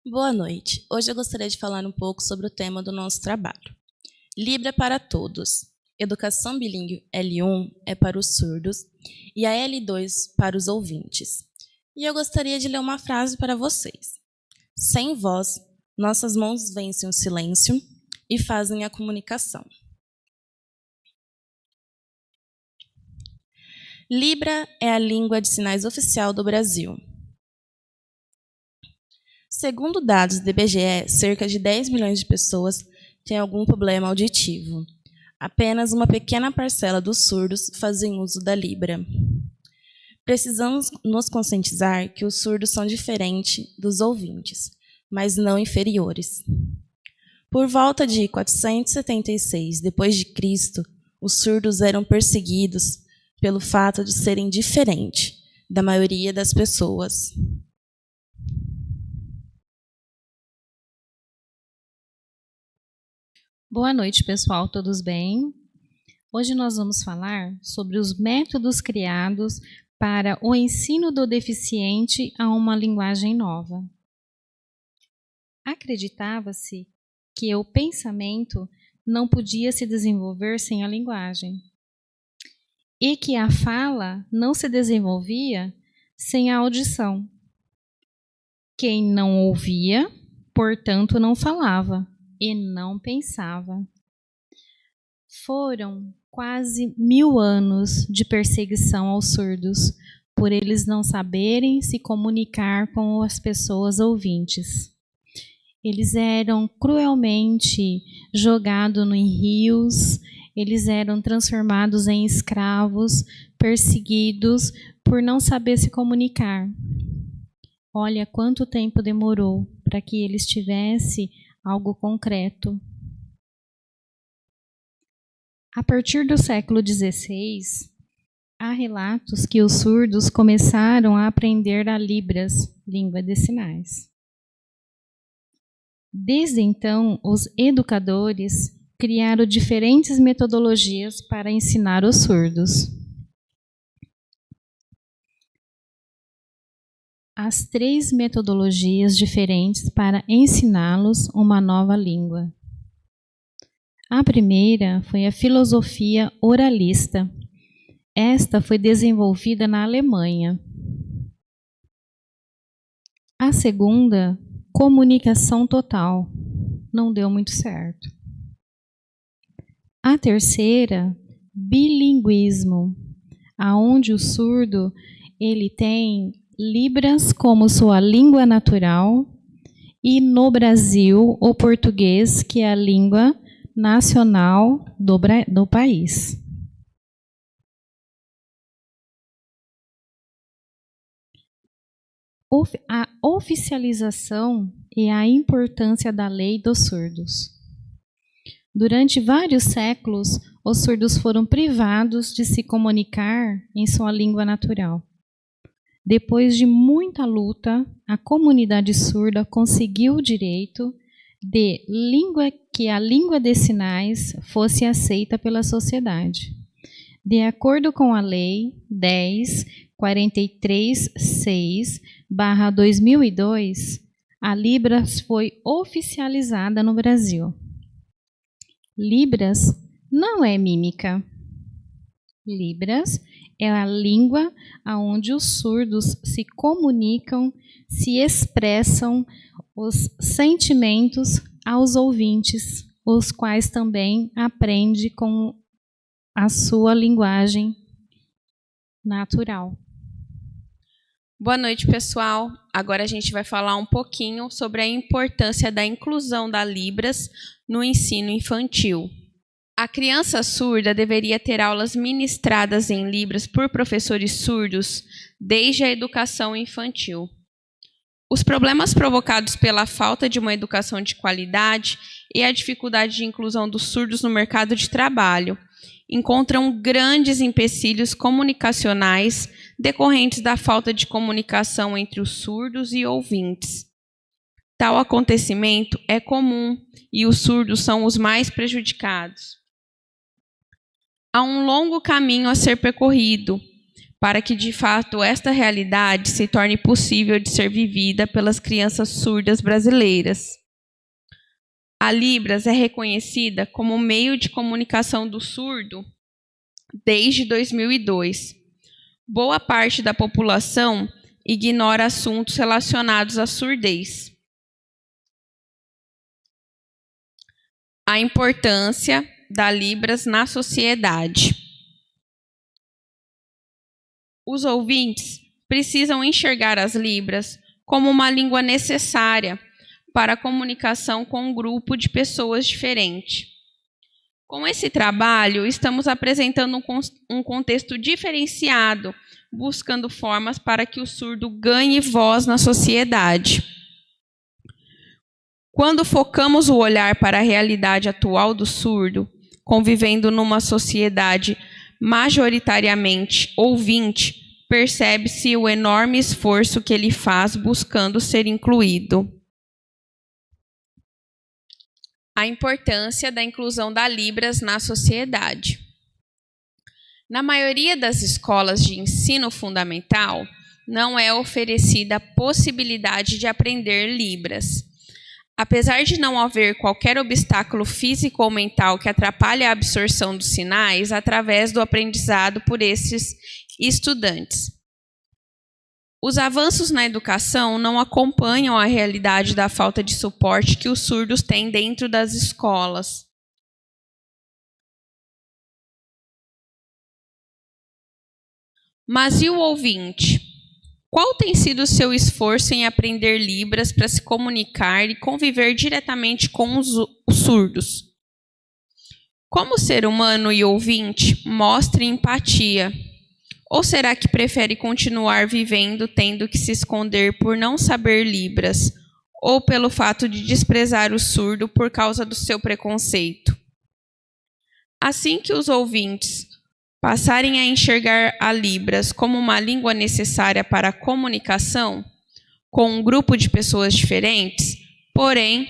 Boa noite. Hoje eu gostaria de falar um pouco sobre o tema do nosso trabalho. Libra para todos. Educação bilíngue L1 é para os surdos e a L2 para os ouvintes. E eu gostaria de ler uma frase para vocês. Sem voz, nossas mãos vencem o silêncio e fazem a comunicação. Libra é a língua de sinais oficial do Brasil. Segundo dados do IBGE, cerca de 10 milhões de pessoas têm algum problema auditivo. Apenas uma pequena parcela dos surdos fazem uso da Libra. Precisamos nos conscientizar que os surdos são diferentes dos ouvintes, mas não inferiores. Por volta de 476 d.C., os surdos eram perseguidos pelo fato de serem diferentes da maioria das pessoas. Boa noite, pessoal, todos bem? Hoje nós vamos falar sobre os métodos criados para o ensino do deficiente a uma linguagem nova. Acreditava-se que o pensamento não podia se desenvolver sem a linguagem e que a fala não se desenvolvia sem a audição. Quem não ouvia, portanto, não falava e não pensava. Foram quase 1000 anos de perseguição aos surdos, por eles não saberem se comunicar com as pessoas ouvintes. Eles eram cruelmente jogados em rios, eles eram transformados em escravos, perseguidos por não saber se comunicar. Olha quanto tempo demorou para que eles tivessem algo concreto. A partir do século XVI, há relatos que os surdos começaram a aprender a Libras, língua de sinais. Desde então, os educadores criaram diferentes metodologias para ensinar os surdos. As 3 metodologias diferentes para ensiná-los uma nova língua. A primeira foi a filosofia oralista. Esta foi desenvolvida na Alemanha. A segunda, comunicação total. Não deu muito certo. A terceira, bilinguismo, aonde o surdo ele tem Libras como sua língua natural e no Brasil o português, que é a língua nacional do país. A oficialização e a importância da lei dos surdos. Durante vários séculos, os surdos foram privados de se comunicar em sua língua natural. Depois de muita luta, a comunidade surda conseguiu o direito de que a língua de sinais fosse aceita pela sociedade. De acordo com a Lei 10.436/2002, a Libras foi oficializada no Brasil. Libras não é mímica. Libras é a língua onde os surdos se comunicam, se expressam os sentimentos aos ouvintes, os quais também aprendem com a sua linguagem natural. Boa noite, pessoal. Agora a gente vai falar um pouquinho sobre a importância da inclusão da Libras no ensino infantil. A criança surda deveria ter aulas ministradas em Libras por professores surdos desde a educação infantil. Os problemas provocados pela falta de uma educação de qualidade e a dificuldade de inclusão dos surdos no mercado de trabalho encontram grandes empecilhos comunicacionais decorrentes da falta de comunicação entre os surdos e ouvintes. Tal acontecimento é comum e os surdos são os mais prejudicados. Há um longo caminho a ser percorrido para que, de fato, esta realidade se torne possível de ser vivida pelas crianças surdas brasileiras. A Libras é reconhecida como meio de comunicação do surdo desde 2002. Boa parte da população ignora assuntos relacionados à surdez. A importância da Libras na sociedade. Os ouvintes precisam enxergar as Libras como uma língua necessária para a comunicação com um grupo de pessoas diferente. Com esse trabalho, estamos apresentando um contexto diferenciado, buscando formas para que o surdo ganhe voz na sociedade. Quando focamos o olhar para a realidade atual do surdo, convivendo numa sociedade majoritariamente ouvinte, percebe-se o enorme esforço que ele faz buscando ser incluído. A importância da inclusão da Libras na sociedade. Na maioria das escolas de ensino fundamental, não é oferecida a possibilidade de aprender Libras. Apesar de não haver qualquer obstáculo físico ou mental que atrapalhe a absorção dos sinais através do aprendizado por esses estudantes. Os avanços na educação não acompanham a realidade da falta de suporte que os surdos têm dentro das escolas. Mas e o ouvinte? Qual tem sido o seu esforço em aprender Libras para se comunicar e conviver diretamente com os surdos? Como ser humano e ouvinte, mostre empatia. Ou será que prefere continuar vivendo tendo que se esconder por não saber Libras, ou pelo fato de desprezar o surdo por causa do seu preconceito? Assim que os ouvintes passarem a enxergar a Libras como uma língua necessária para a comunicação com um grupo de pessoas diferentes, porém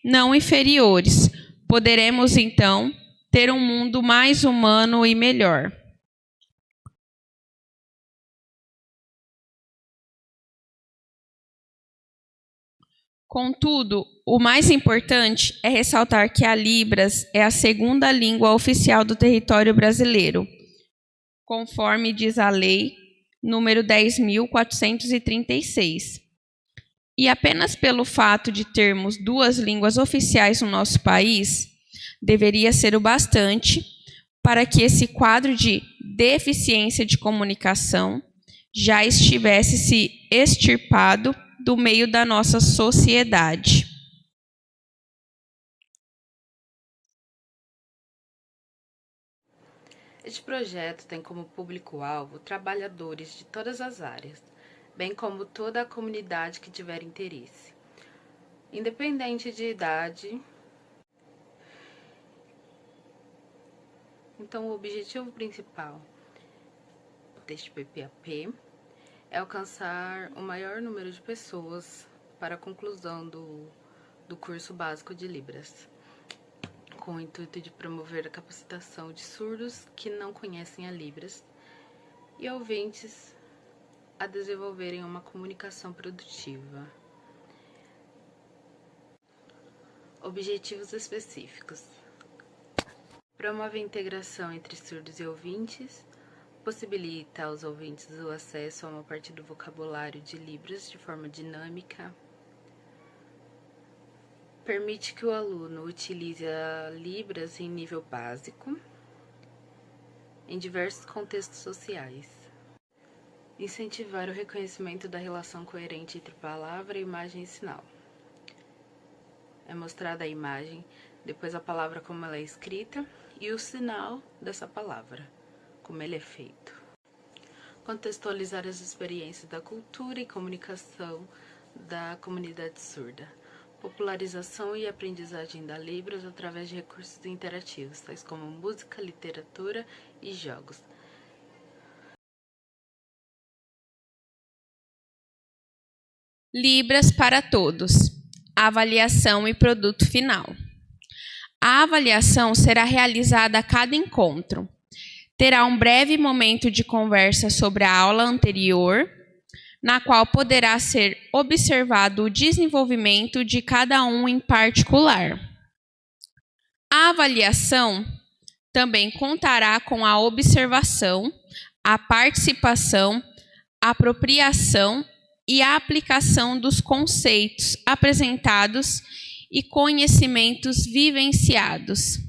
não inferiores, poderemos então ter um mundo mais humano e melhor. Contudo, o mais importante é ressaltar que a Libras é a segunda língua oficial do território brasileiro, conforme diz a lei número 10.436. E apenas pelo fato de termos duas línguas oficiais no nosso país, deveria ser o bastante para que esse quadro de deficiência de comunicação já estivesse se extirpado do meio da nossa sociedade. Este projeto tem como público-alvo trabalhadores de todas as áreas, bem como toda a comunidade que tiver interesse, independente de idade. Então, o objetivo principal deste PPAP é alcançar o maior número de pessoas para a conclusão do curso básico de Libras, com o intuito de promover a capacitação de surdos que não conhecem a Libras e ouvintes a desenvolverem uma comunicação produtiva. Objetivos específicos. Promove a integração entre surdos e ouvintes, possibilita aos ouvintes o acesso a uma parte do vocabulário de Libras de forma dinâmica, permite que o aluno utilize a Libras em nível básico, em diversos contextos sociais. Incentivar o reconhecimento da relação coerente entre palavra, imagem e sinal. É mostrada a imagem, depois a palavra como ela é escrita e o sinal dessa palavra, como ele é feito. Contextualizar as experiências da cultura e comunicação da comunidade surda. Popularização e aprendizagem da Libras através de recursos interativos, tais como música, literatura e jogos. Libras para todos. Avaliação e produto final. A avaliação será realizada a cada encontro. Terá um breve momento de conversa sobre a aula anterior, na qual poderá ser observado o desenvolvimento de cada um em particular. A avaliação também contará com a observação, a participação, a apropriação e a aplicação dos conceitos apresentados e conhecimentos vivenciados.